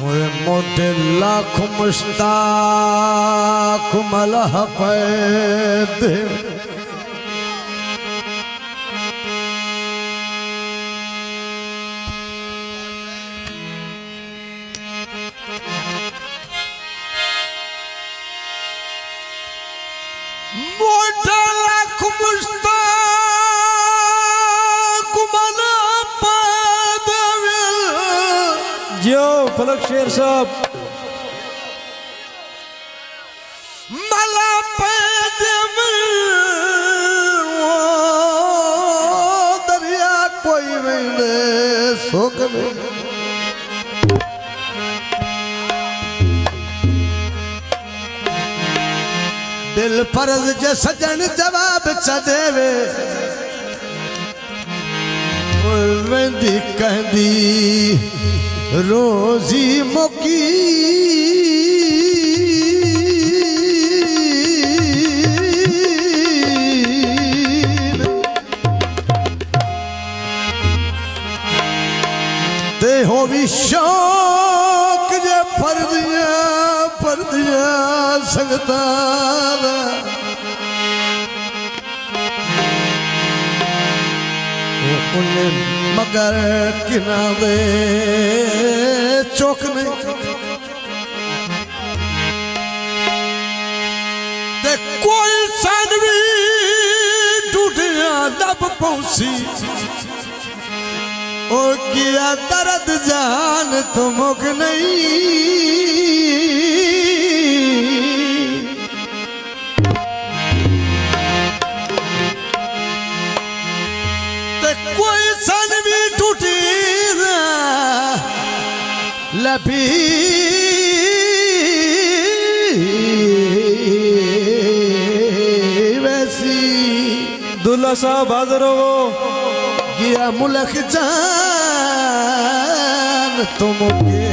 मोटे लाख मुश्ताक मलह पैद मोटे लाख मुश्ताक मलह पैद जो फलक शेर साहब मला पैद दरिया कोई वेले सोक में दिल फर्ज जे सजन जवाब च देवे वेंदी कहंदी रोजी मुकी ते हो भी शौक जे फर्दिया संगता मगर किनारे चौक नहीं ते कोई सानवी टूटिया दब पहुंची ओ किया दर्द जान तुमक नहीं कोई सन भी टूटी लपी वैसी दुल्ला साहब हाजिर हो गया मुल्क जान तुमके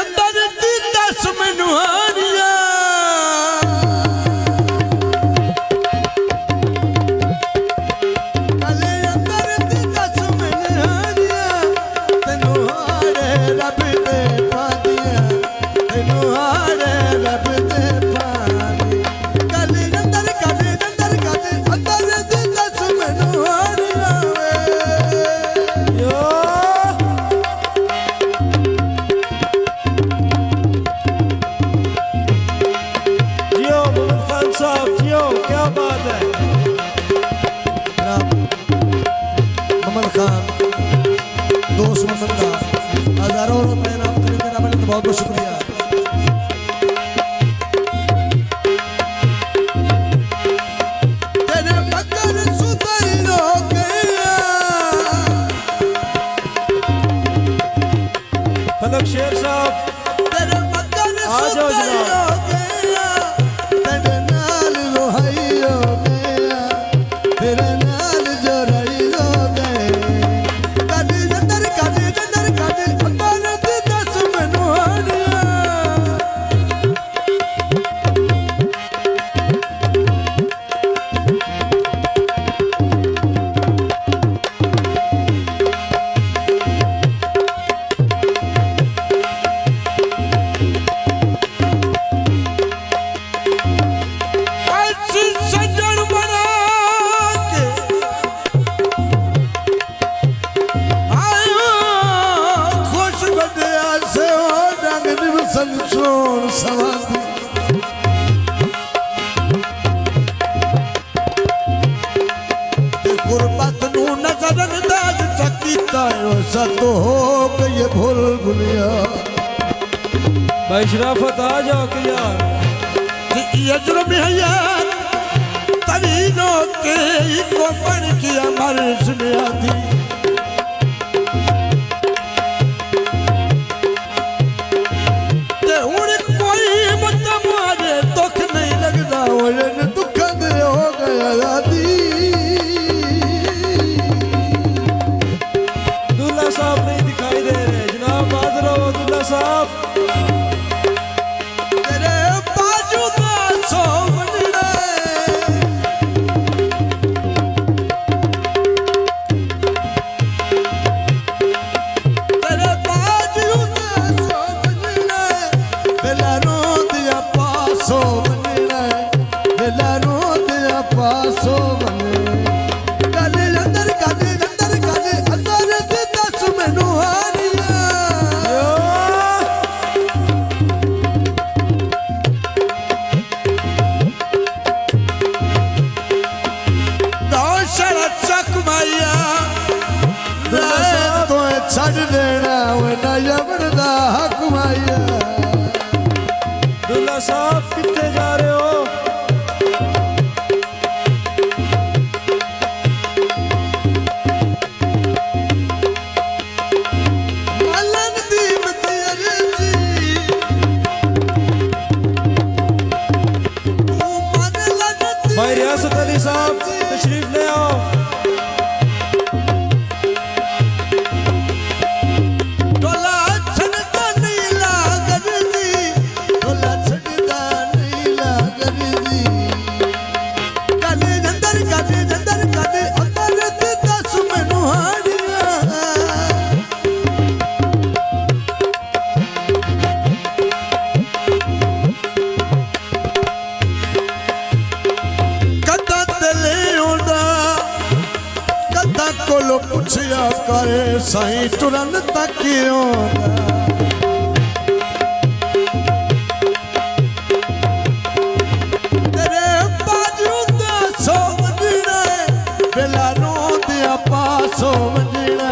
अंदर दी दस मनुहारिया गले अंदर दी दस मनुहारिया तेनू हारे रब दे पादिया तेनू हारे रब दे पादी गले अंदर दी दस मनुहारिया यो क्या बात है कमल खान दोस्त मंदा हजारों रुपए नाम खरीदने वाले तो बहुत बहुत शुक्रिया तेरे मगर सुधर हो गया फलक शेर साहब तेरे मगर आ जाओ जनाब संचोर सवादी गुरबत नू नजर अंदाज चकीता सतो हो गई भूल भुलिया भाई शराफत आ जाओ कि यार यजरब हयात तवीनो के को पढ़ किया मर्ज में आधी दुखद हो गया दुल्ला साहब नहीं दिखाई दे रहे जनाब हाजिर हो दुल्ला साहब साहब कितने जा रहे हो? भाई रियासत अली साहब तशरीफ ले आओ। ढोला छड़दा नहीं लागद दी, ढोला छड़दा नहीं लागद दी। काले जंदर अंदर ते दस मैनू हाड़िया। कदा दिले आउंदा, कदा कोलों पुछया करे साईं टुरन तक आउंदा। तेरे बाजू दा सो वंजणा, वेला रोंदिया पासों वंजणा।